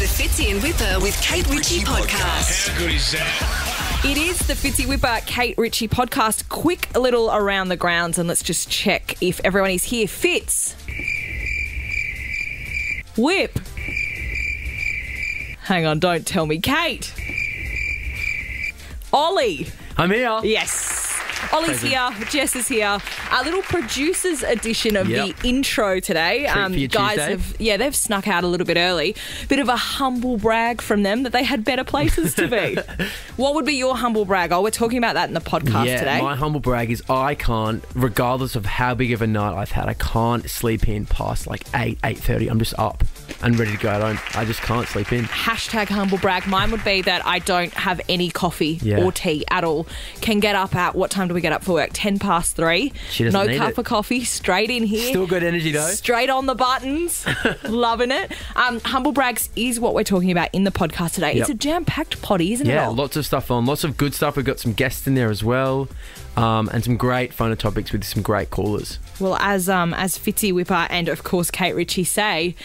the Fitzy and Wippa with Kate Ritchie podcast. How good is that? It is the Fitzy Wippa Kate Ritchie podcast. Quick little around the grounds and let's just check if everyone is here. Fitz. Whip. Hang on, don't tell me. Kate. Ollie. I'm here. Yes. Ollie's here, Jess is here. Our little producer's edition of the intro today. Treat for your guys Tuesday. they've snuck out a little bit early. Bit of a humble brag from them that they had better places to be. What would be your humble brag? Oh, we're talking about that in the podcast today. My humble brag is I can't, regardless of how big of a night I've had, I can't sleep in past like 8:30. I'm just up and ready to go. I just can't sleep in. Hashtag humble brag. Mine would be that I don't have any coffee or tea at all. Can get up at, what time do we get up for work? 3:10. She doesn't no need cup it. of coffee, straight in here. Still good energy though. Straight on the buttons. Loving it. Humble brags is what we're talking about in the podcast today. It's a jam-packed potty, isn't it? Yeah, lots of stuff on. Lots of good stuff. We've got some guests in there as well. And some great phone topics with some great callers. Well, as Fitzy Wippa and, of course, Kate Ritchie say,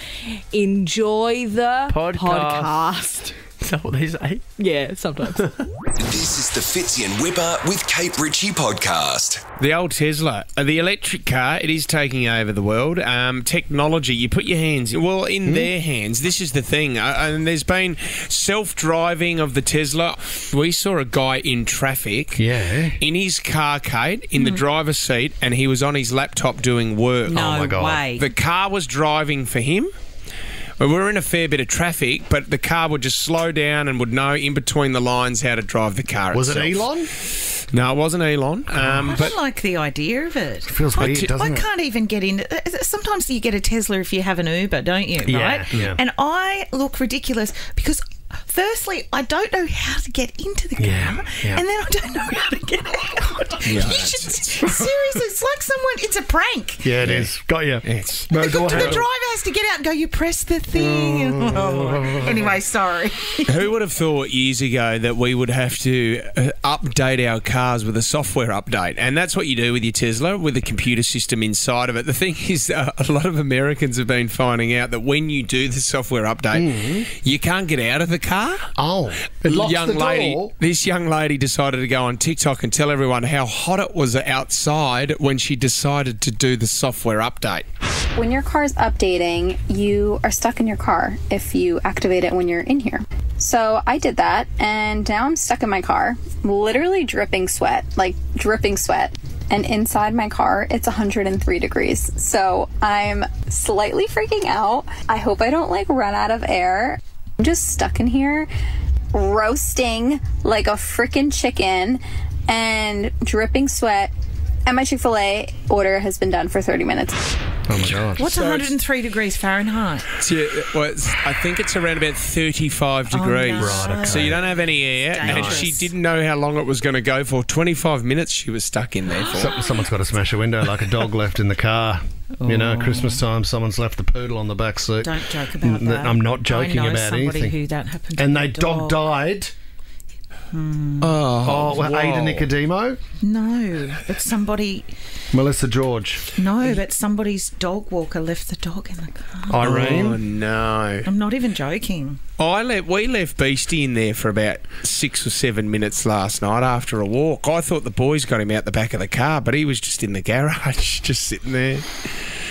enjoy the podcast. Is that what they say? Yeah, sometimes. This is the Fitzy and Wippa with Kate Ritchie podcast. The old Tesla, the electric car, it is taking over the world. Technology, you put your hands, in their hands. This is the thing. And there's been self-driving of the Tesla. We saw a guy in traffic in his car, Kate, in the driver's seat, and he was on his laptop doing work. No oh my God. way. The car was driving for him. We were in a fair bit of traffic, but the car would just slow down and would know in between the lines how to drive the car Was itself. it Elon? No, it wasn't Elon. I don't like the idea of it. Feels weird, doesn't I it? can't even get in. Sometimes you get a Tesla if you have an Uber, don't you? Yeah, right? yeah. And I look ridiculous because, firstly, I don't know how to get into the car, and then I don't know how to get out. Seriously, it's like it's a prank. Yeah, it is. Got you. The driver has to get out and go, you press the thing. Anyway, sorry. Who would have thought years ago that we would have to update our cars with a software update? And that's what you do with your Tesla, with a computer system inside of it. The thing is, a lot of Americans have been finding out that when you do the software update, you can't get out of the car. Oh, it locks the door. This young lady decided to go on TikTok and tell everyone how hot it was outside when she decided to do the software update. When your car's updating, you are stuck in your car if you activate it when you're in here. So I did that, and now I'm stuck in my car, literally dripping sweat. And inside my car, it's 103 degrees. So I'm slightly freaking out. I hope I don't run out of air. I'm just stuck in here, roasting like a freaking chicken and dripping sweat. And my Chick-fil-A order has been done for 30 minutes. Oh, my God. What's 103 degrees Fahrenheit? I think it's around about 35 degrees. No. Right, okay. So you don't have any air, and she didn't know how long it was going to go for. 25 minutes she was stuck in there for. Someone's got to smash a window like a dog left in the car. You know, Christmas time, someo's left the poodle on the back seat. Don't joke about that. I'm not joking I know about somebody anything. who that happened to. And their they dog died. Ada Nicodemo? No, but somebody... Melissa George. No, but somebody's dog walker left the dog in the car. Irene? Oh, no. I'm not even joking. We left Beastie in there for about 6 or 7 minutes last night after a walk. I thought the boys got him out the back of the car, but he was just in the garage, just sitting there.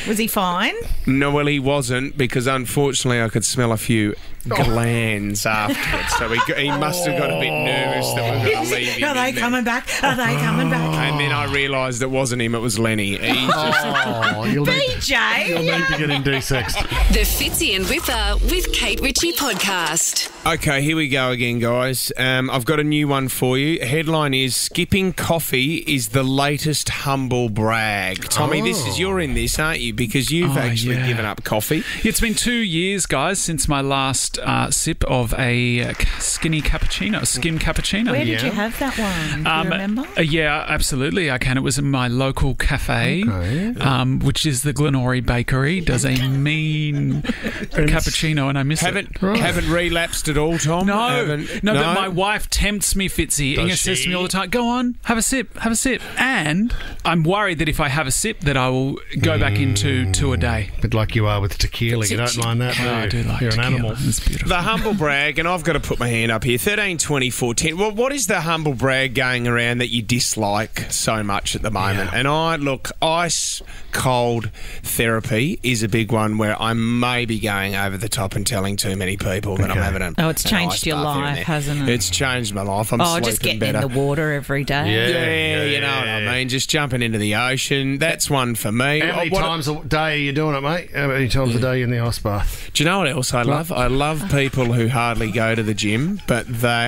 Was he fine? No, well, he wasn't, because unfortunately I could smell a few glands afterwards. So he must have got a bit nervous that we were going to leave him. Are they coming back? Are they coming back? And then I realised it wasn't him, it was Lenny. You'll BJ! You'll need to get him de-sexed. The Fitzy and Wippa with Kate Ritchie podcast. Okay, here we go again, guys. I've got a new one for you. Headline is, skipping coffee is the latest humble brag. Tommy, you're in this, aren't you? Because you've actually given up coffee. It's been 2 years, guys, since my last sip of a skim cappuccino. Where did you have that one? Do you remember? Yeah, absolutely, I can. It was in my local cafe, which is the Glenorrey Bakery. Does a mean cappuccino, and I miss it. Haven't relapsed at all, Tom? No, but my wife tempts me, Fitzy. Inga says to me all the time, go on, have a sip. And I'm worried that if I have a sip that I will go back into to 2 a day. Bit like you are with tequila. You don't mind that, Oh, I do like You're an tequila. animal. It's beautiful. The humble brag, and I've got to put my hand up here, 13, 24, 10. Well, what is the humble brag going around that you dislike so much at the moment? Yeah. And ice cold therapy is a big one where I may be going over the top and telling too many people that I'm having It's changed your life, hasn't it? It's changed my life. I'm sleeping just getting better. in the water every day. Yeah, you know what I mean. Just jumping into the ocean. That's one for me. How many times a day are you doing it, mate? How many times a day are you in the ice bath? Do you know what else I love? I love people who hardly go to the gym, but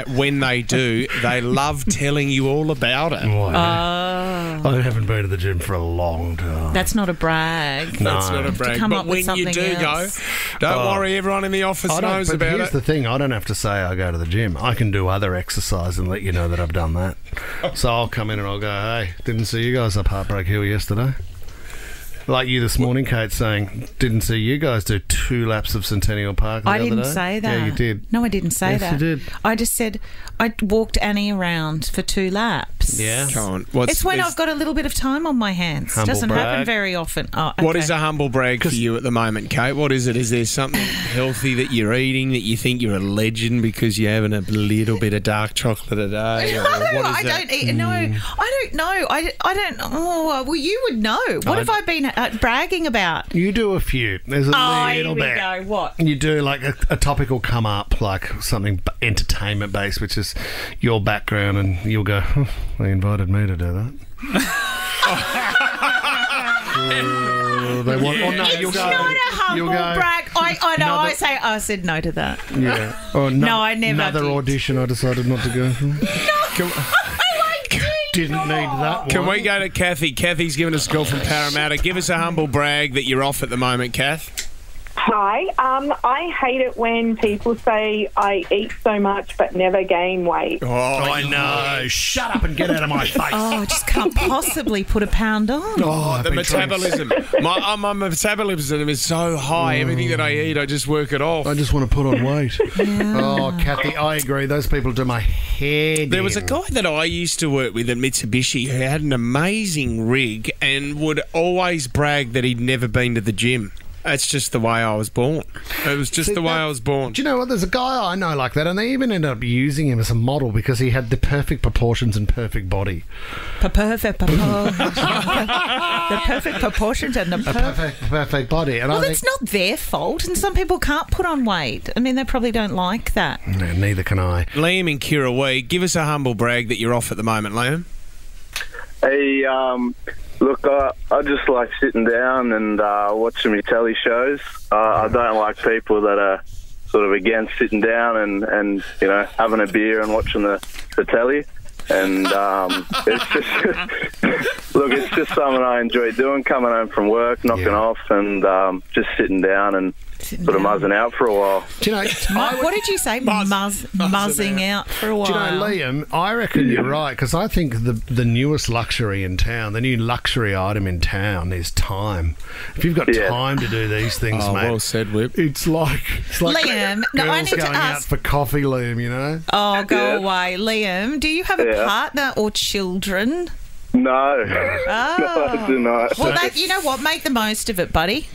when they do, they love telling you all about it. I haven't been to the gym for a long time. That's not a brag. That's not a brag. come But up with when you something do else. go, don't worry, everyone in the office knows about Here's it. the thing, I don't have to say I go to the gym. I can do other exercise and let you know that I've done that. So I'll come in and I'll go, hey, didn't see you guys up Heartbreak Hill yesterday. Like you this morning, Kate, saying, didn't see you guys do 2 laps of Centennial Park the I other didn't day. say that. Yeah, you did. No, I didn't say Yes, that. you did. I just said I walked Annie around for 2 laps. Yeah. Come on. It's when I've got a little bit of time on my hands. Humble Doesn't happen brag. very often. Oh, What okay. is a humble brag for you at the moment, Kate? What is it? Is there something healthy that you're eating that you think you're a legend because you're having a little bit of dark chocolate a day? Or what is I that? don't eat. No, I don't know. I don't. Oh, well, you would know. What have I been bragging about? You do a few. There's a Here little we bit. go. What? You do like a topical come up, like something entertainment based, which is your background, and you'll go, they invited me to do that. They want, no, you'll It's go. not a humble you'll go, brag. I know. another- I said no to that. Yeah. Or No, I never Another did. audition I decided not to go for. Didn't need that one. Can we go to Kathy? Kathy's giving us a call from Parramatta. Give us a humble brag that you're off at the moment, Kath. Hi. I hate it when people say I eat so much but never gain weight. Oh, I know. Shut up and get out of my face. Oh, I just can't possibly put a pound on. I've The been trying- metabolism. My metabolism is so high. Everything that I eat, I just work it off. I just want to put on weight. Oh, Kathy, I agree. Those people do my head There was a in. guy that I used to work with at Mitsubishi who had an amazing rig and would always brag that he'd never been to the gym. That's just the way I was born. It was just the way I was born. Do you know what? There's a guy I know like that, and they even ended up using him as a model because he had the perfect proportions and perfect body. The perfect proportions and the Perfect body. And Well, I that's think, not their fault, and some people can't put on weight. I mean, they probably don't like that. No, neither can I. Liam in Kirrawee, give us a humble brag that you're off at the moment, Liam. Hey, look, I just like sitting down and watching my telly shows. I don't like people that are sort of against sitting down and you know, having a beer and watching the telly. And it's just, look, it's just something I enjoy doing, coming home from work, knocking off and just sitting down and sort of muzzing out for a while. Do you know, What did you say? Muzzing out for a while. Do you know, Liam, I reckon you're right, because I think the newest luxury in town, the new luxury item in town is time. If you've got time to do these things, mate. Well said, Whip. It's like Liam, no, I girls need to going out ask. for coffee, Liam, you know? Oh, go away. Liam, do you have a partner or children? No. Oh. No, I do not. Well, you know what? Make the most of it, buddy.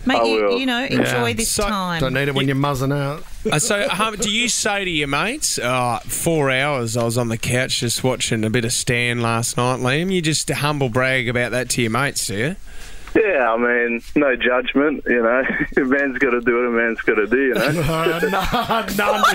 I will. Enjoy this time. Don't need it when you're muzzing out. So, do you say to your mates, 4 hours I was on the couch just watching a bit of Stan last night, Liam? You just humble brag about that to your mates, do you? Yeah, I mean, no judgment, you know. A man's got to do what a man's got to do, you know. None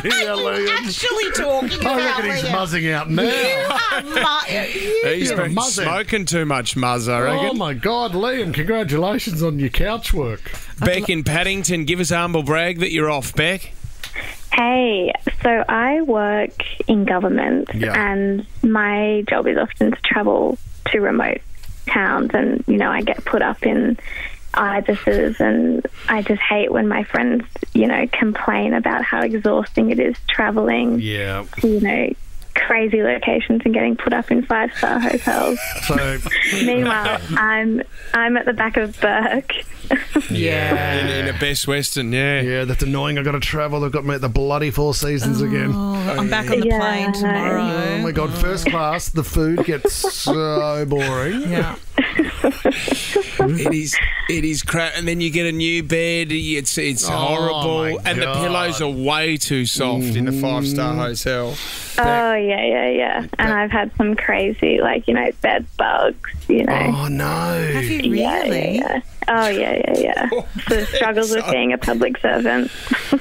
here, Liam. Actually talking about I reckon he's muzzing out now. He's been smoking too much muzz, I reckon. Oh, my God, Liam, congratulations on your couch work. Beck in Paddington, give us a humble brag that you're off, Beck. Hey, so I work in government and my job is often to travel to remote towns and, you know, I get put up in ibises and I just hate when my friends, you know, complain about how exhausting it is travelling to, you know, crazy locations and getting put up in 5-star hotels. So, meanwhile, I'm at the back of Burke. In a Best Western, Yeah, that's annoying. I've got to travel. They've got me at the bloody Four Seasons again. I'm back on the plane tomorrow. Oh, my God. First class, the food gets so boring. Yeah. It is crap. And then you get a new bed. It's horrible. And the pillows are way too soft in a 5-star hotel. Oh, yeah. And I've had some crazy, bed bugs, Oh, no. Have you really? Yeah. Oh, yeah. The struggles of being a public servant.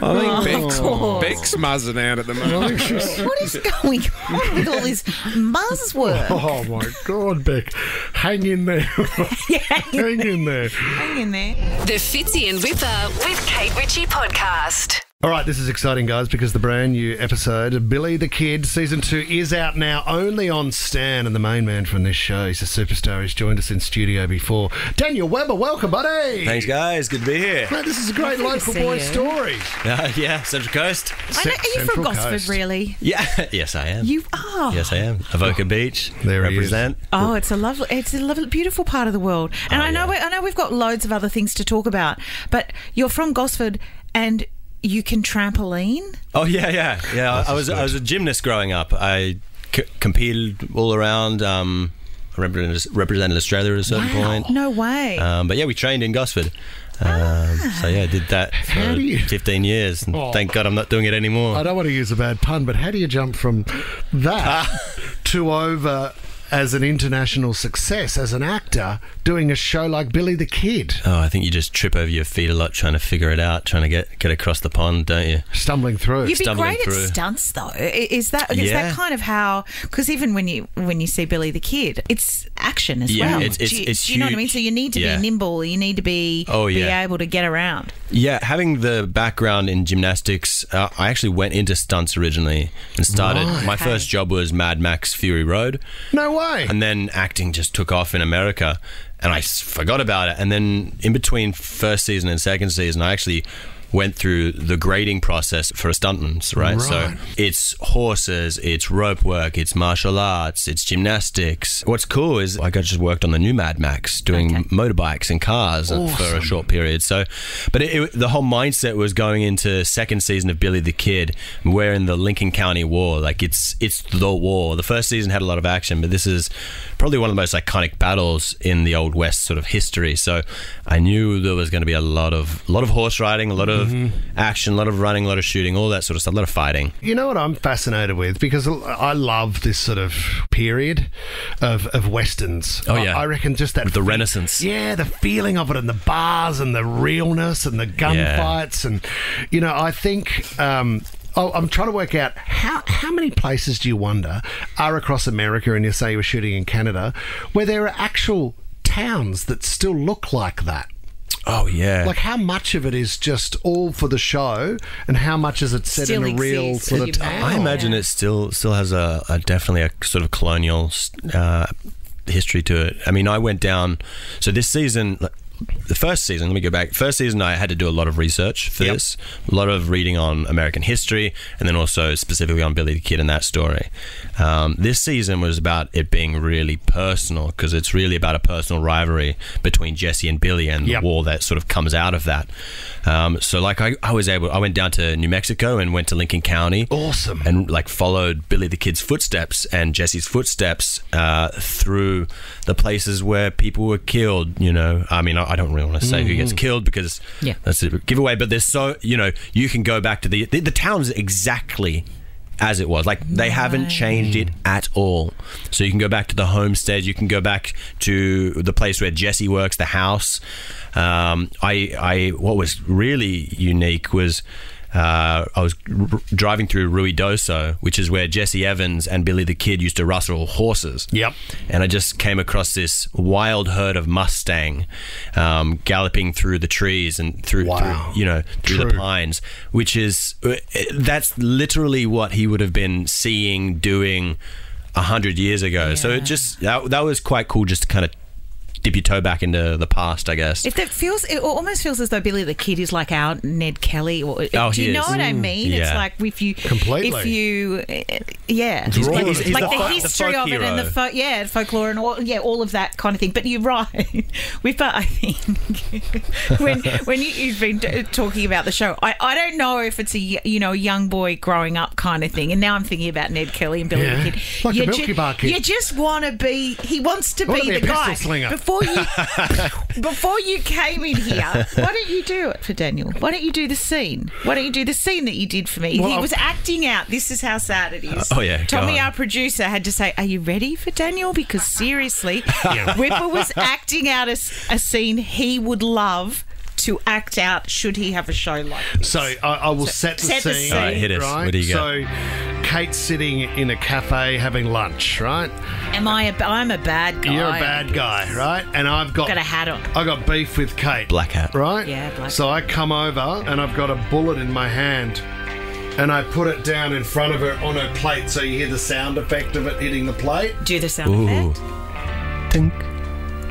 I think Beck's muzzing out at the moment. What is going on with all this muzz work? Oh, my God, Beck. Hang in there. Hang in there. Hang in there. The Fitzy and Wippa with Kate Ritchie podcast. All right, this is exciting, guys, because the brand new episode of Billy the Kid, Season 2, is out now, only on Stan, and the main man from this show, he's a superstar, he's joined us in studio before. Daniel Webber, welcome, buddy! Thanks, guys. Good to be here. Mate, this is a great local boy story. Yeah, Central Coast. Are you from Gosford, really? Yeah, yes, I am. You are? Yes, I am. Avoca Beach, there represent. Oh, it's a lovely, beautiful part of the world. And I know we've got loads of other things to talk about, but you're from Gosford and you can trampoline? Oh, yeah. I was a gymnast growing up. I competed all around. I represented Australia at a certain point. No way. But yeah, we trained in Gosford. So yeah, I did that for 15 years. And thank God I'm not doing it anymore. I don't want to use a bad pun, but how do you jump from that to over as an international success as an actor doing a show like Billy the Kid? Oh, I think you just trip over your feet a lot trying to figure it out, trying to get across the pond, don't you? Stumbling through. You'd be great at stunts, though. Is that kind of how? Because even when you see Billy the Kid, it's action as well. It's do you know what I mean? So you need to be nimble. You need to be able to get around. Yeah, having the background in gymnastics, I actually went into stunts originally and started. My first job was Mad Max Fury Road. No way. And then acting just took off in America, and I forgot about it. And then in between first season and second season, I actually went through the grading process for stuntmen, right? So it's horses, it's rope work, it's martial arts, it's gymnastics. What's cool is I just worked on the new Mad Max doing motorbikes and cars for a short period. So, but the whole mindset was going into second season of Billy the Kid. We're in the Lincoln County War. Like it's the war. The first season had a lot of action, but this is probably one of the most iconic battles in the Old West sort of history. So I knew there was going to be a lot of horse riding, a lot of action, a lot of running, a lot of shooting, all that sort of stuff, a lot of fighting. You know what I'm fascinated with? Because I love this sort of period of Westerns. Oh, yeah. I reckon just that... With the Renaissance. Yeah, the feeling of it and the bars and the realness and the gunfights. And, I think... I'm trying to work out how many places do you wonder are across America, and you say you were shooting in Canada, where there are actual towns that still look like that? Oh, yeah. Like, how much of it is just all for the show, and how much is it set in a real sort of town? I imagine it still has definitely a sort of colonial history to it. I mean, I went down... So this season... The first season, let me go back. First season, I had to do a lot of research for this, a lot of reading on American history, and then also specifically on Billy the Kid and that story. This season was about it being really personal, because it's really about a personal rivalry between Jesse and Billy and the war that sort of comes out of that. So like I went down to New Mexico and went to Lincoln County. Awesome. And like followed Billy the Kid's footsteps and Jesse's footsteps through the places where people were killed, I mean, I don't really want to say who gets killed because that's a giveaway, but there's you can go back to the town's exactly as it was. Like, they haven't changed it at all. So you can go back to the homestead, you can go back to the place where Jesse works, the house. What was really unique was I was driving through Ruidoso, which is where Jesse Evans and Billy the Kid used to rustle horses. Yep. And I just came across this wild herd of Mustang galloping through the trees and through the pines, that's literally what he would have been seeing, doing 100 years ago. So it just that was quite cool, just to kind of dip your toe back into the past, I guess. It almost feels as though Billy the Kid is like our Ned Kelly. Do you know what I mean? Yeah. It's like if you He's like the history of it and the folklore and all of that kind of thing. But you're right, Wippa. I think when you've been talking about the show, I don't know if it's a young boy growing up kind of thing. And now I'm thinking about Ned Kelly and Billy the Kid. Like a Milky Bar kid. You just want to be. He wants to be the guy. Slinger. before you came in here, why don't you do it for Daniel? Why don't you do the scene? Why don't you do the scene that you did for me? Well, he was acting out. This is how sad it is. Oh, yeah, go Tommy, on. our producer, had to say, "Are you ready for Daniel?" Because seriously, Wippa was acting out a scene he would love to act out should he have a show like this. So I will set the scene. All right, hit us. Right? What do you got? So Kate's sitting in a cafe having lunch, right? I'm a bad guy. You're a bad guy, right? And I've got a hat on. I got beef with Kate. Black hat. Right? Yeah, black So I come over and I've got a bullet in my hand and I put it down in front of her on her plate so you hear the sound effect of it hitting the plate. Do the sound effect. Tink.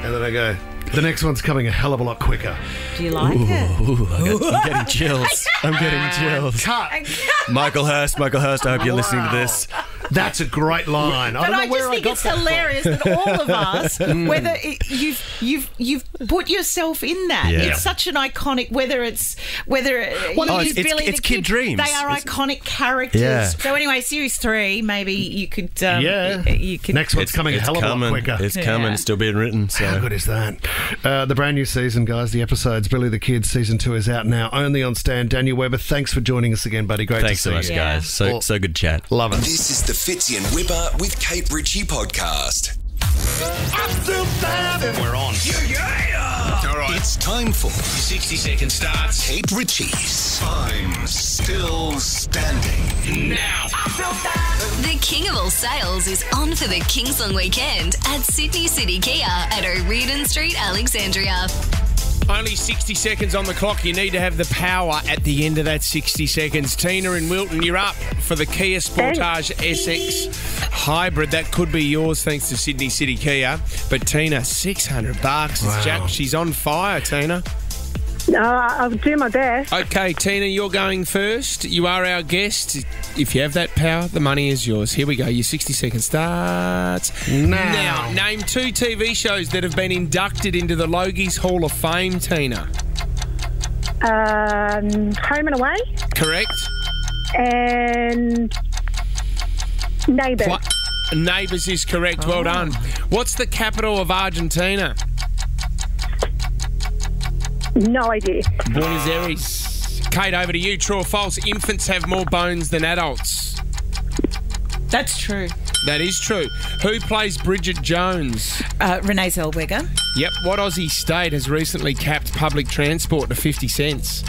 And then I go, the next one's coming a hell of a lot quicker. Do you like it? I'm getting chills. I'm getting chills. Cut. Michael Hurst, I hope you're listening to this. That's a great line. But I just think it's hilarious that all of us, whether you've put yourself in that, Yeah. it's such an iconic. Whether it's Billy it's the Kid Dreams. they are iconic characters. Yeah. So anyway, series 3, maybe you could. You could. Next one's coming a hell of a lot quicker. It's coming. It's still being written. So. How good is that? The brand new season, guys. The episodes, Billy the Kid, season 2 is out now, only on Stan. Daniel Weber, thanks for joining us again, buddy. Great Thanks to see so much, guys. So good chat. Love it. This is the Fitzy and Wippa with Kate Ritchie podcast. We're on. Yeah. All right. It's time for 60-second starts. Kate Ritchie's I'm Still Standing. Now. The King of All Sales is on for the Kingsland weekend at Sydney City Kia at O'Riordan Street, Alexandria. Only 60 seconds on the clock. You need to have the power at the end of that 60 seconds. Tina in Wilton, you're up for the Kia Sportage SX Hybrid. That could be yours thanks to Sydney City Kia. But Tina, $600. Wow. Jack, she's on fire, Tina. I'll do my best. Okay, Tina, you're going first. You are our guest. If you have that power, the money is yours. Here we go. Your 60 seconds starts now. Name 2 TV shows that have been inducted into the Logies Hall of Fame, Tina. Home and Away Correct. and Neighbours. Neighbours is correct. Well done. What's the capital of Argentina? No idea. Buenos Aires. Kate, over to you. True or false? Infants have more bones than adults. That's true. That is true. Who plays Bridget Jones? Renee Zellweger. Yep. What Aussie state has recently capped public transport to 50 cents?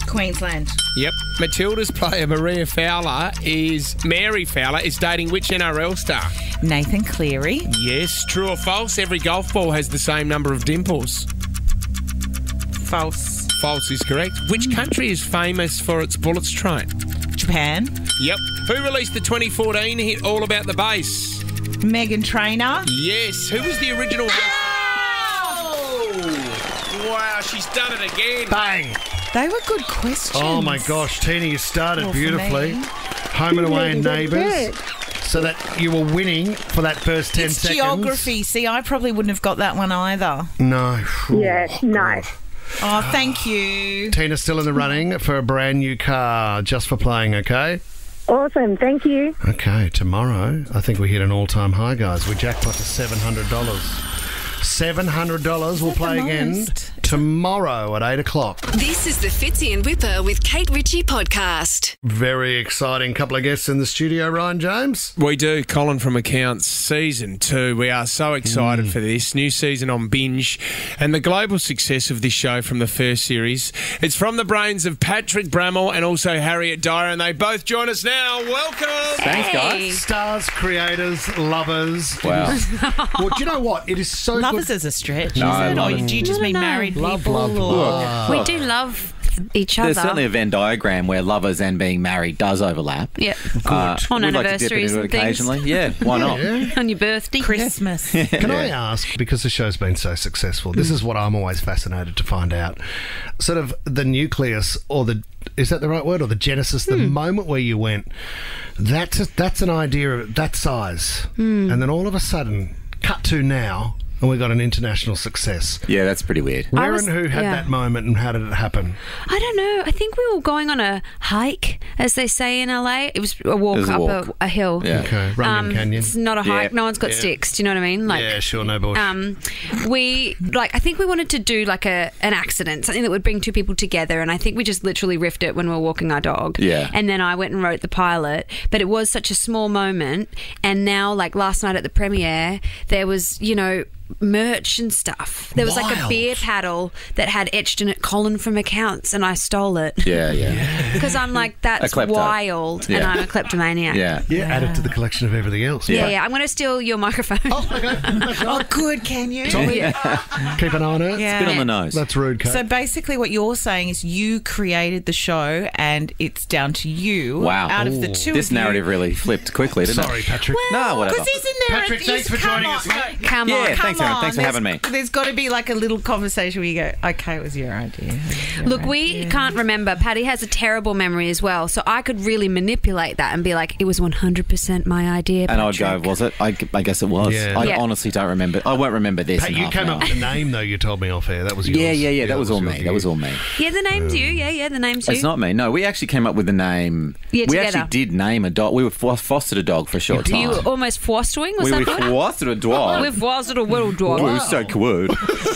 Queensland. Yep. Matilda's player Mary Fowler is dating which NRL star? Nathan Cleary. Yes. True or false? Every golf ball has the same number of dimples. False. False is correct. Which country is famous for its bullets train? Japan. Yep. Who released the 2014 hit All About the Bass? Meghan Trainor. Yes. Who was the original... Wow, she's done it again. Bang. They were good questions. Oh, my gosh. Tina, you started Well, for beautifully. me. Home and Away and Neighbours. So that you were winning for that first 10 It's seconds. geography. See, I probably wouldn't have got that one either. No. Yeah, no. Oh, thank you. Tina's still in the running for a brand new car just for playing, okay? Awesome. Thank you. Okay, tomorrow, I think we hit an all-time high, guys. We jackpot to $700. $700. We'll play again tomorrow at 8 o'clock. This is the Fitzy and Wippa with Kate Ritchie podcast. Very exciting couple of guests in the studio, Ryan James. We do. Colin From Accounts, Season 2. We are so excited for this. New season on Binge and the global success of this show from the first series. It's from the brains of Patrick Brammall and also Harriet Dyer, and they both join us now. Welcome. Thanks, guys. Stars, creators, lovers. Wow. Well, do you know what? It is so Lovers good. is a stretch, No, is it? love Or it. do you just mean married people? We do love each other. There's certainly a Venn diagram where lovers and being married does overlap. Yeah. On anniversaries we'd like to dip into it and things. occasionally. Yeah, why not? Yeah. On your birthday. Christmas. Can I ask, because the show's been so successful, this is what I'm always fascinated to find out, sort of the nucleus or the, is that the right word, or the genesis, the moment where you went, that's an idea of that size, and then all of a sudden, cut to now, and we got an international success. Yeah, that's pretty weird. Where and who had that moment, and how did it happen? I don't know. I think we were going on a hike, as they say in LA. It was a walk up a hill. Yeah. Okay, Runyon Canyon. It's not a hike. No one's got sticks. Do you know what I mean? Yeah, sure, no bullshit. I think we wanted to do like an accident, something that would bring two people together, and I think we just literally riffed it when we were walking our dog. Yeah. And then I went and wrote the pilot, but it was such a small moment, and now, like last night at the premiere, there was, merch and stuff. There was like a beer paddle that had etched in it Colin from Accounts, and I stole it. Yeah. Because I'm like, that's wild, and I'm a kleptomaniac. Yeah, add it to the collection of everything else. Yeah. I'm going to steal your microphone. Oh, good, can you? Keep an eye on it. Yeah. Spit on the nose. That's rude, Kate. So basically what you're saying is you created the show and it's down to you. Wow. Out of the two This of you. narrative really flipped quickly, didn't it? Sorry, Patrick. No, whatever. Because isn't there Patrick, thanks for joining us, mate. Come on. Yeah, thanks for having me. There's got to be like a little conversation where you go, okay, it was your idea. Look, we can't remember. Paddy has a terrible memory as well, so I could really manipulate that and be like, it was 100% my idea, And Patrick. I'd go, was it? I guess it was. Yeah. I honestly don't remember. I won't remember this. Pat, you came up with the name, though, you told me off air. That was yours. Yeah. That was all me. That was all me. Yeah, the name's you. Yeah, the name's you. It's not me. No, we actually came up with the name. Yeah, we together. actually did name a dog. We fostered a dog for a short time. You were almost fostering, was that good? fostered a dog. We've fostered a little dog. We were so cool.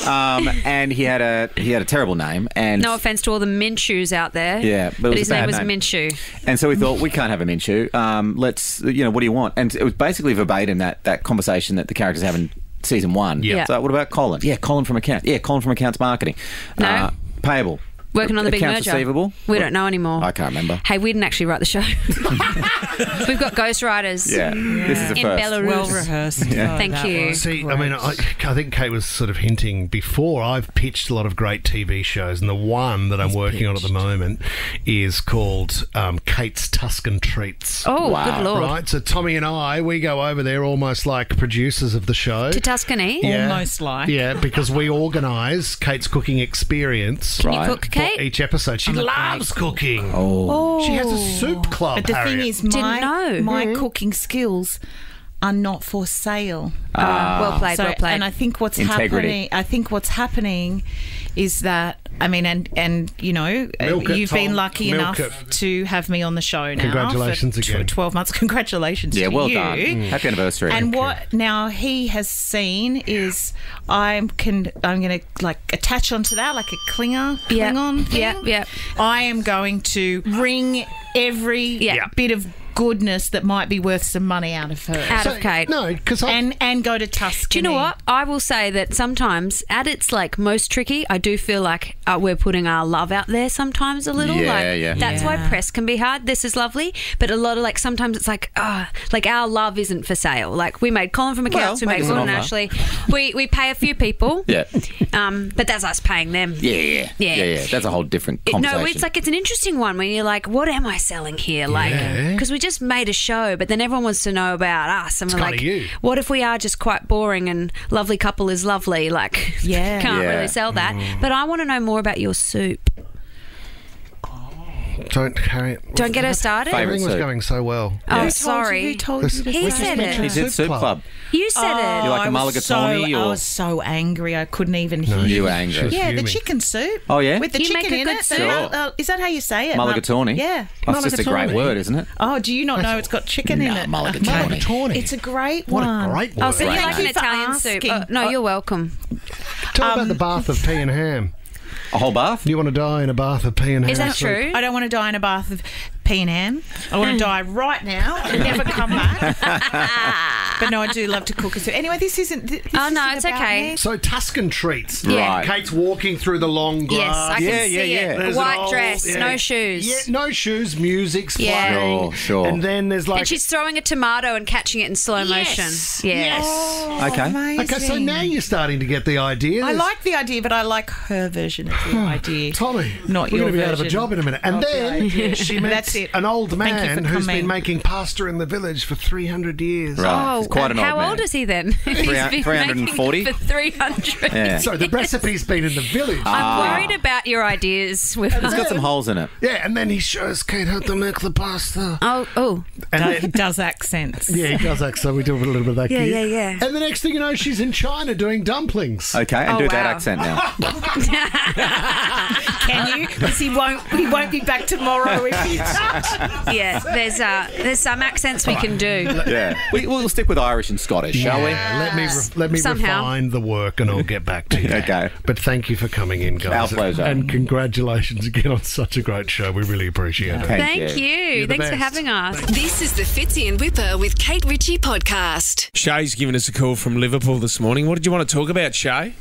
And he had a terrible name. And No offence to all the Minshews out there. Yeah, but it was his a bad name was name. Minshew. And so we thought, we can't have a Minshew. Let's, what do you want? And it was basically verbatim that conversation that the characters have in season 1. Yeah. So what about Colin? Yeah, Colin from Accounts. Yeah, Colin from Accounts Marketing. No. Payable. Working on the big Accounts merger. Receivable. We don't know anymore. I can't remember. Hey, we didn't actually write the show. We've got ghostwriters. Yeah. This is a in first. Belarus. Well rehearsed. Yeah. Thank you. See, I mean, I think Kate was sort of hinting before. I've pitched a lot of great TV shows, and the one that I'm working on at the moment is called Kate's Tuscan Treats. Oh, good lord. Right, so Tommy and I, we go over there almost like producers of the show. To Tuscany? Yeah. Almost like. Yeah, because we organise Kate's cooking experience Can you cook, for Kate? each episode. She loves cooking. Oh. She has a soup club, But the Harriet. thing is, Didn't know. my cooking skills are not for sale. Well played, well played. And I think what's Integrity. happening is that, I mean, and Milk it, you've been Tom. lucky Milk enough to have me on the show now. Congratulations for again. 12 months. Congratulations Yeah, to well you. done. Happy anniversary. And what now he has seen is I'm going to like attach onto that like a Klingon thing. Yeah. I am going to wring every bit of goodness that might be worth some money out of her. Out of Kate. No, because And go to Tuscany. Do you know what? I will say that sometimes, at its like most tricky, I do feel like we're putting our love out there sometimes a little. Yeah. That's why press can be hard. This is lovely, but a lot of like sometimes it's like like our love isn't for sale. Like we made Colin from Accounts, we make made us an Will and offer. Ashley. We pay a few people. Yeah. But that's us paying them. Yeah. That's a whole different conversation. No, it's an interesting one when you're like, what am I selling here? Like, because we just made a show, but then everyone wants to know about us, and we're like, what if we are just quite boring and lovely couple is lovely? Like, can't really sell that. But I want to know more about your soup. Don't get her started. Everything was going so well. Oh, sorry. Who told you? He said it. He did Soup Club. You said it. You like a I mulligatawny or? was so angry I couldn't even hear. You were angry. Yeah, the chicken soup. Oh, yeah? With the You chicken make a in good it. soup. Sure. Is that how you say it? Mulligatawny? Yeah. That's just a great Mulligatawny. word, isn't it? Oh, do you not know it's got chicken in it? Mulligatawny. It's a great What one. a great word. Oh, so you Great like an name. Italian Thank you soup? for Oh, asking. no, you're welcome. Tell me about the bath of pea and ham. A whole bath? You want to die in a bath of pea and ham? Is that soup? true? I don't want to die in a bath of pea and ham. I want to die right now and never come back. But no, I do love to cook a soup. Anyway, this isn't. This Oh, no, isn't it's about okay. me. So Tuscan treats. Yeah. Right. Kate's walking through the long grass. Yes, I can see it. There's A an white old- dress, no shoes. Yeah, no shoes. Music's Yeah. playing. Sure. And then there's like. And she's throwing a tomato and catching it in slow motion. Yes. Oh, Okay. amazing. Okay, so now you're starting to get the idea. I There's- like the idea, but I like her version of the idea. Tommy, Not we're your going to be out of a version job in a minute. And of the then idea. she meets That's it. an old Thank you man for who's coming. been making pasta in the village for 300 years. Right. He's quite an old How man. old is he then? He's been 340? making for 300. Yeah. So the recipe's been in the village. I'm worried about your ideas. With It's got some holes in it. Yeah, and then he shows Kate how to make the pasta. Oh. And He does accents. yeah, he does that, so we do a little bit of that. Yeah. And the next thing you know, she's in China doing dumplings. Okay, and Oh, do that wow. accent now. Can you? Because he won't be back tomorrow if you Yeah, there's some accents we can do. Yeah. We'll stick with Irish and Scottish, shall we? Let me Somehow. refine the work and I'll get back to you. Okay. But thank you for coming in, guys. Our pleasure. And congratulations again on such a great show. We really appreciate it. Thank you. You're the Thanks for best. having us. This is the Fitzy and Wippa with Kate Ritchie podcast. Shay's given us a call from Liverpool this morning. What did you want to talk about, Shay?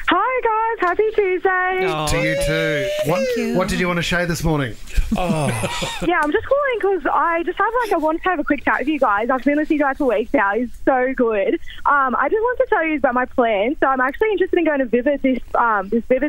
Hi guys, happy Tuesday. To you too. What did you want to say this morning? Yeah, I'm just calling because I wanted to have a quick chat with you guys. I've been listening to you guys for weeks now. It's so good. I just want to tell you about my plan. So I'm actually interested in going to Vivid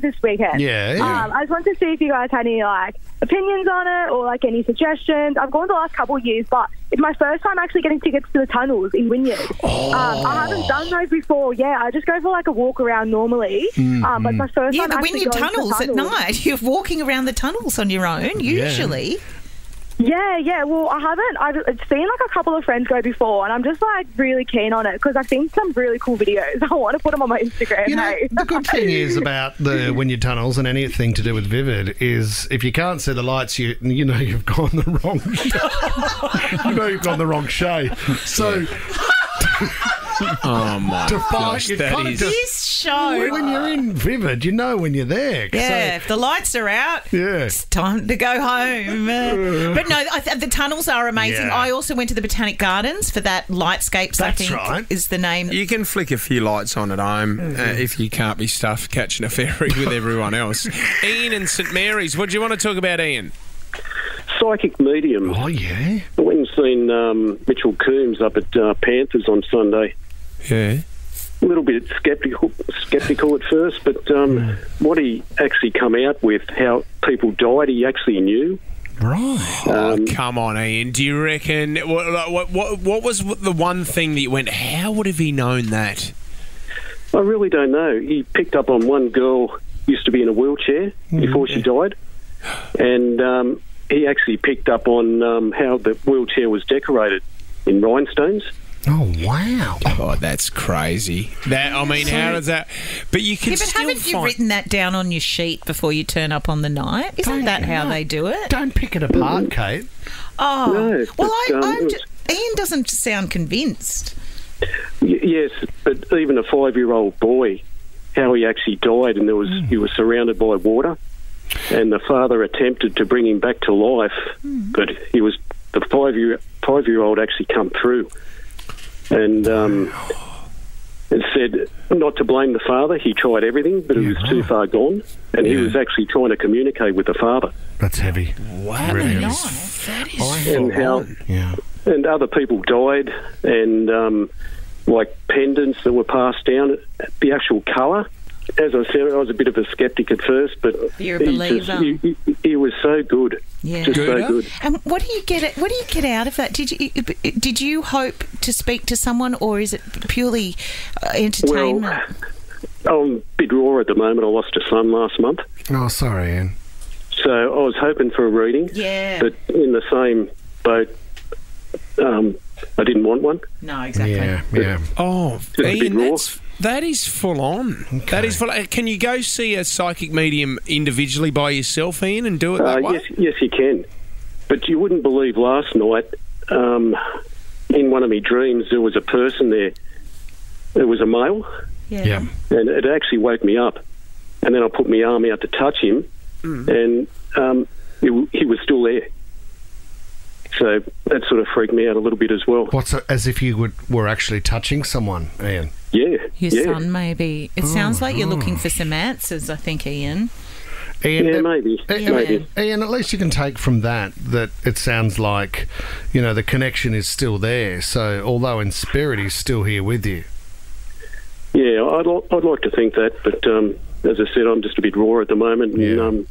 this weekend. Yeah. I just wanted to see if you guys had any opinions on it or any suggestions. I've gone the last couple of years, but it's my first time actually getting tickets to the tunnels in Wynyard. I haven't done those before. Yeah, I just go for a walk around normally. But it's my first time the actually Wynyard going to tunnels the at night. You're walking around the tunnels on your own, usually. Yeah. Well, I haven't. I've seen a couple of friends go before, and I'm just really keen on it because I've seen some really cool videos. I want to put them on my Instagram. You know, the good thing is about the Wynyard tunnels and anything to do with Vivid is if you can't see the lights, you know you've gone the wrong. You know you've gone the wrong shade. So. Oh my gosh, that is... This show. When you're in Vivid, you know when you're there. Yeah, if the lights are out, it's time to go home. But no, the tunnels are amazing. Yeah. I also went to the Botanic Gardens for that Lightscapes, I think is the name. You can flick a few lights on at home if you can't be stuffed catching a ferry with everyone else. Ian and St Mary's, what do you want to talk about, Ian? Psychic medium. Oh, yeah? I went and seen Mitchell Coombs up at Panthers on Sunday. Yeah. A little bit sceptical at first, but what he actually come out with, how people died, he actually knew. Right. Come on, Ian. Do you reckon... What was the one thing that you went, how would have he known that? I really don't know. He picked up on one girl used to be in a wheelchair before she died, and he actually picked up on how the wheelchair was decorated in rhinestones. Oh, wow. Oh, that's crazy. How does that... But you can but haven't you written that down on your sheet before you turn up on the night? Isn't that how they do it? Don't pick it apart, Kate. Oh. No, Well, Ian doesn't sound convinced. Yes, but even a 5-year-old boy, how he actually died, and he was surrounded by water, and the father attempted to bring him back to life, but the 5-year-old actually come through, and it said not to blame the father. He tried everything, but it was too far gone, and he was actually trying to communicate with the father. That's heavy. Wow, really that is and how and other people died, and pendants that were passed down. The actual colour, as I said, I was a bit of a skeptic at first, but you're a believer. He was so good, just so good. And what do you get out of that? Did you hope to speak to someone, or is it purely entertainment? Well, I'm a bit raw at the moment. I lost a son last month. Oh, sorry, Ian. So I was hoping for a reading. Yeah. But in the same boat, I didn't want one. No, exactly. Yeah. Oh, Just a bit Ian, raw. that is full on. Okay. That is full on. Can you go see a psychic medium individually by yourself, Ian, and do it that way? Yes, you can. But you wouldn't believe last night, in one of my dreams, there was a person there. It was a male. Yeah. And it actually woke me up. And then I put my arm out to touch him, and he was still there. So that sort of freaked me out a little bit as well. As if you were actually touching someone, Ian? Yeah. Your son, maybe. It sounds like you're looking for some answers, I think, Ian. Ian, maybe. Ian, at least you can take from that it sounds like, the connection is still there. So although in spirit he's still here with you. Yeah, I'd like to think that, but as I said, I'm just a bit raw at the moment. And,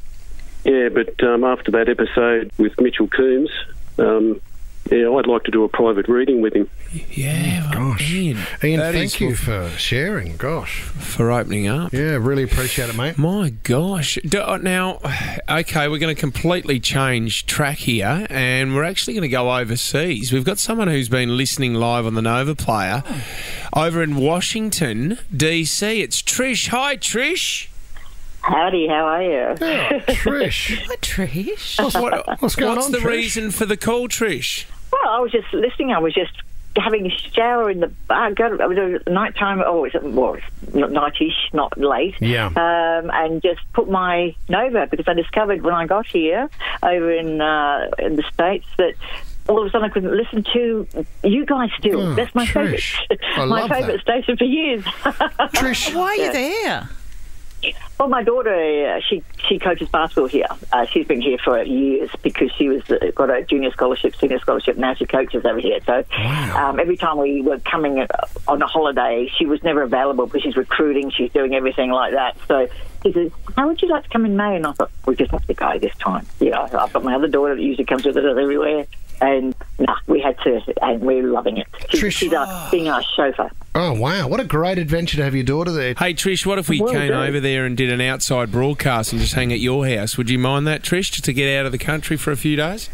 Yeah, but after that episode with Mitchell Coombs, I'd like to do a private reading with him. Yeah, gosh. Ian, thank you for sharing. Gosh. For opening up. Yeah, really appreciate it, mate. My gosh. Now, okay, we're going to completely change track here, and we're actually going to go overseas. We've got someone who's been listening live on the Nova Player over in Washington, D.C. It's Trish. Hi, Trish. Howdy, how are you? Oh, Trish. Hi, Trish. What's going on, What's the Trish? reason for the call, Trish? Well, I was just listening. I was just having a shower in the it was night time. Oh, it's nightish, not late. Yeah. And just put my Nova, because I discovered when I got here over in the States that all of a sudden I couldn't listen to you guys still. Oh, That's my Trish. favourite. My favourite station for years. Trish, why are you there? Well, my daughter, she coaches basketball here. She's been here for years because she was got a junior scholarship, senior scholarship. Now she coaches over here. So every time we were coming on a holiday, she was never available because she's recruiting, she's doing everything like that. So she said, how would you like to come in May? And I thought, we just have to go this time. You know, I've got my other daughter that usually comes with us everywhere. And we had to, and we're loving it. She's being our chauffeur. Oh, wow. What a great adventure to have your daughter there. Hey, Trish, what if we came over there and did an outside broadcast and just hang at your house? Would you mind that, Trish, just to get out of the country for a few days?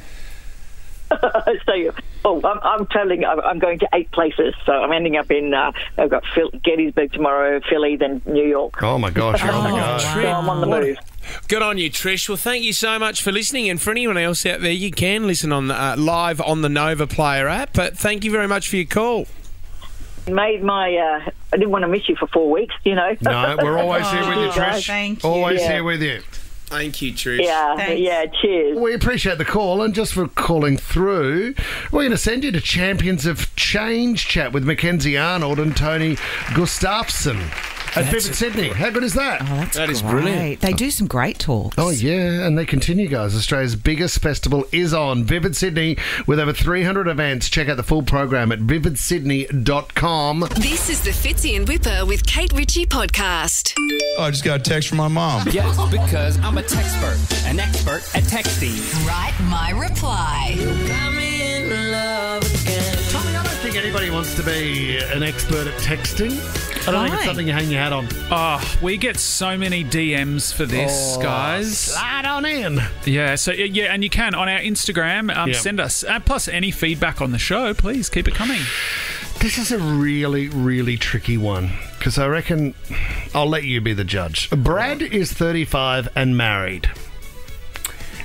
I'm travelling. I'm going to 8 places, so I'm ending up in. I've got Gettysburg tomorrow, Philly, then New York. Oh my gosh! You're on the go. So I'm on the move. Good on you, Trish. Well, thank you so much for listening, and for anyone else out there, you can listen on live on the Nova Player app. But thank you very much for your call. Made my. I didn't want to miss you for 4 weeks. You know. No, we're always here with you, Trish. Thank you. Always here with you. Thank you, Trish. Yeah, cheers. We appreciate the call, and just for calling through, we're going to send you to Champions of Change chat with Mackenzie Arnold and Tony Gustafsson at Vivid Sydney. How good is that? Oh, that's That is brilliant. They do some great talks. Oh, yeah, and they continue, guys. Australia's biggest festival is on Vivid Sydney with over 300 events. Check out the full program at vividsydney.com. This is the Fitzy and Wippa with Kate Ritchie podcast. I just got a text from my mom. Yes, because I'm a textpert, an expert at texting. Write my reply. Tommy, I don't think anybody wants to be an expert at texting. I don't think it's something you hang your hat on. Oh, we get so many DMs for this, guys. Slide on in. Yeah, so yeah, and you can on our Instagram send us. Plus, any feedback on the show, please keep it coming. This is a really, really tricky one because I reckon I'll let you be the judge. Brad is 35 and married.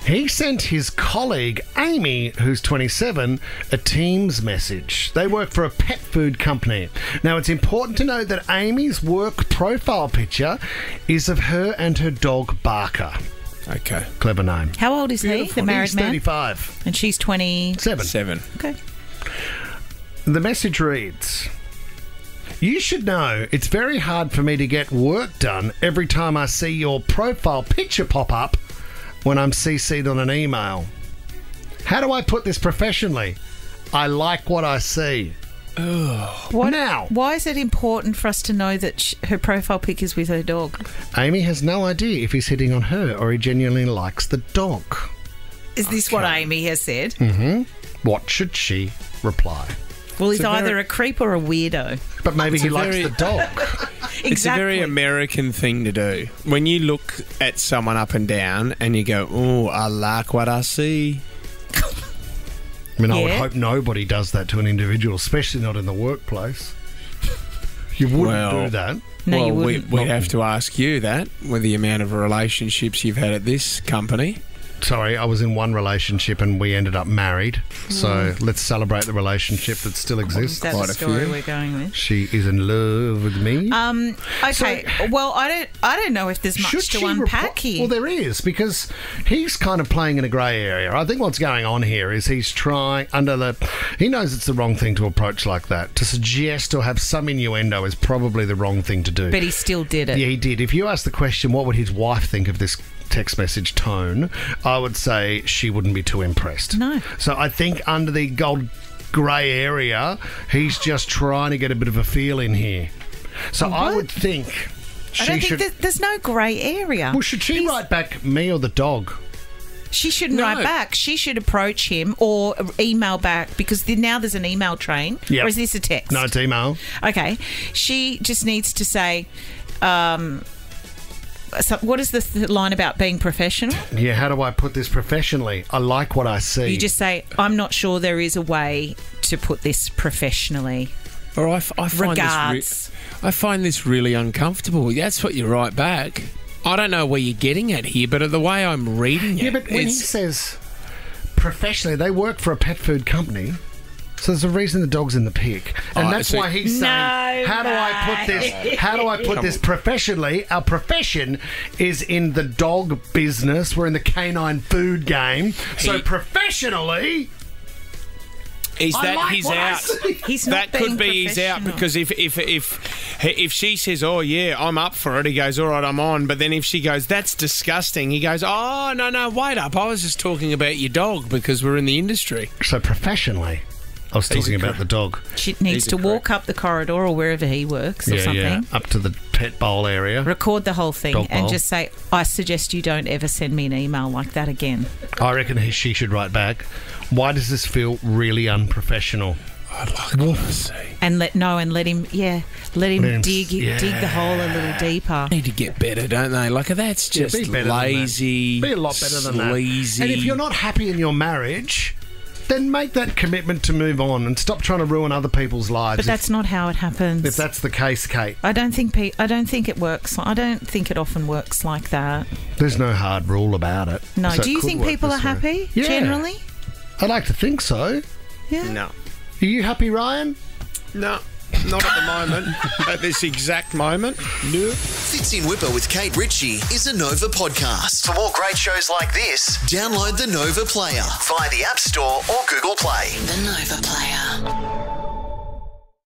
He sent his colleague, Amy, who's 27, a Teams message. They work for a pet food company. Now, it's important to note that Amy's work profile picture is of her and her dog, Barker. Okay. Clever name. How old is he, the married He's man? 35. And she's 27. Okay. The message reads, you should know it's very hard for me to get work done every time I see your profile picture pop up when I'm CC'd on an email. How do I put this professionally? I like what I see. Why is it important for us to know that her profile pic is with her dog? Amy has no idea if he's hitting on her or he genuinely likes the dog. Is this what Amy has said? Mm-hmm. What should she reply? Well, he's either a creep or a weirdo. But maybe he likes the dog. It's a very American thing to do. When you look at someone up and down and you go, oh, I like what I see. I mean, I would hope nobody does that to an individual, especially not in the workplace. You wouldn't do that. No, you wouldn't. We'd have to ask you that with the amount of relationships you've had at this company. Sorry, I was in one relationship and we ended up married. So let's celebrate the relationship that still exists. That's the story we're going with. She is in love with me. Okay. Well, I don't know if there's much to unpack here. Well, there is, because he's kind of playing in a grey area. I think what's going on here is he's trying he knows it's the wrong thing to approach like that. To suggest or have some innuendo is probably the wrong thing to do. But he still did it. Yeah, he did. If you ask the question, what would his wife think of this text message tone, I would say she wouldn't be too impressed. No. So I think under the gold grey area, he's just trying to get a bit of a feel in here. So I would think I don't think there's no grey area. Well, should she write back me or the dog? She shouldn't write back. She should approach him or email back, because now there's an email train. Yep. Or is this a text? No, it's email. Okay. She just needs to say, what is the line about being professional? Yeah, how do I put this professionally? I like what I see. You just say, I'm not sure there is a way to put this professionally. Or I find this really uncomfortable. That's what you write back. I don't know where you're getting at here, but the way I'm reading it... Yeah, but when he says professionally, they work for a pet food company, so there's a reason the dog's in the pic. And that's why he's saying, how do I put this professionally? Our profession is in the dog business. We're in the canine food game. So professionally... Is that he's out? He's not that could be he's out, because if she says, "Oh yeah, I'm up for it," he goes, "All right, I'm on." But then if she goes, "That's disgusting," he goes, "Oh no, wait up! I was just talking about your dog because we're in the industry." So professionally, I was talking about the dog. She needs to walk up the corridor or wherever he works or something. Yeah, up to the pet bowl area. Record the whole thing and just say, "I suggest you don't ever send me an email like that again." I reckon she should write back, "Why does this feel really unprofessional?" I'd like to see. And let him dig the hole a little deeper. Need to get better, don't they? Like, that's just lazy. Be a lot better than sleazy. that. And if you're not happy in your marriage, then make that commitment to move on and stop trying to ruin other people's lives. But that's not how it happens. If that's the case, Kate. I don't think it works. I don't think it often works like that. There's no hard rule about it. No. So do you think people are happy generally? I'd like to think so. Yeah. No. Are you happy, Ryan? No. Not at the moment. At this exact moment. No. Fitz in Wippa with Kate Ritchie is a Nova podcast. For more great shows like this, download the Nova Player via the App Store or Google Play. The Nova Player.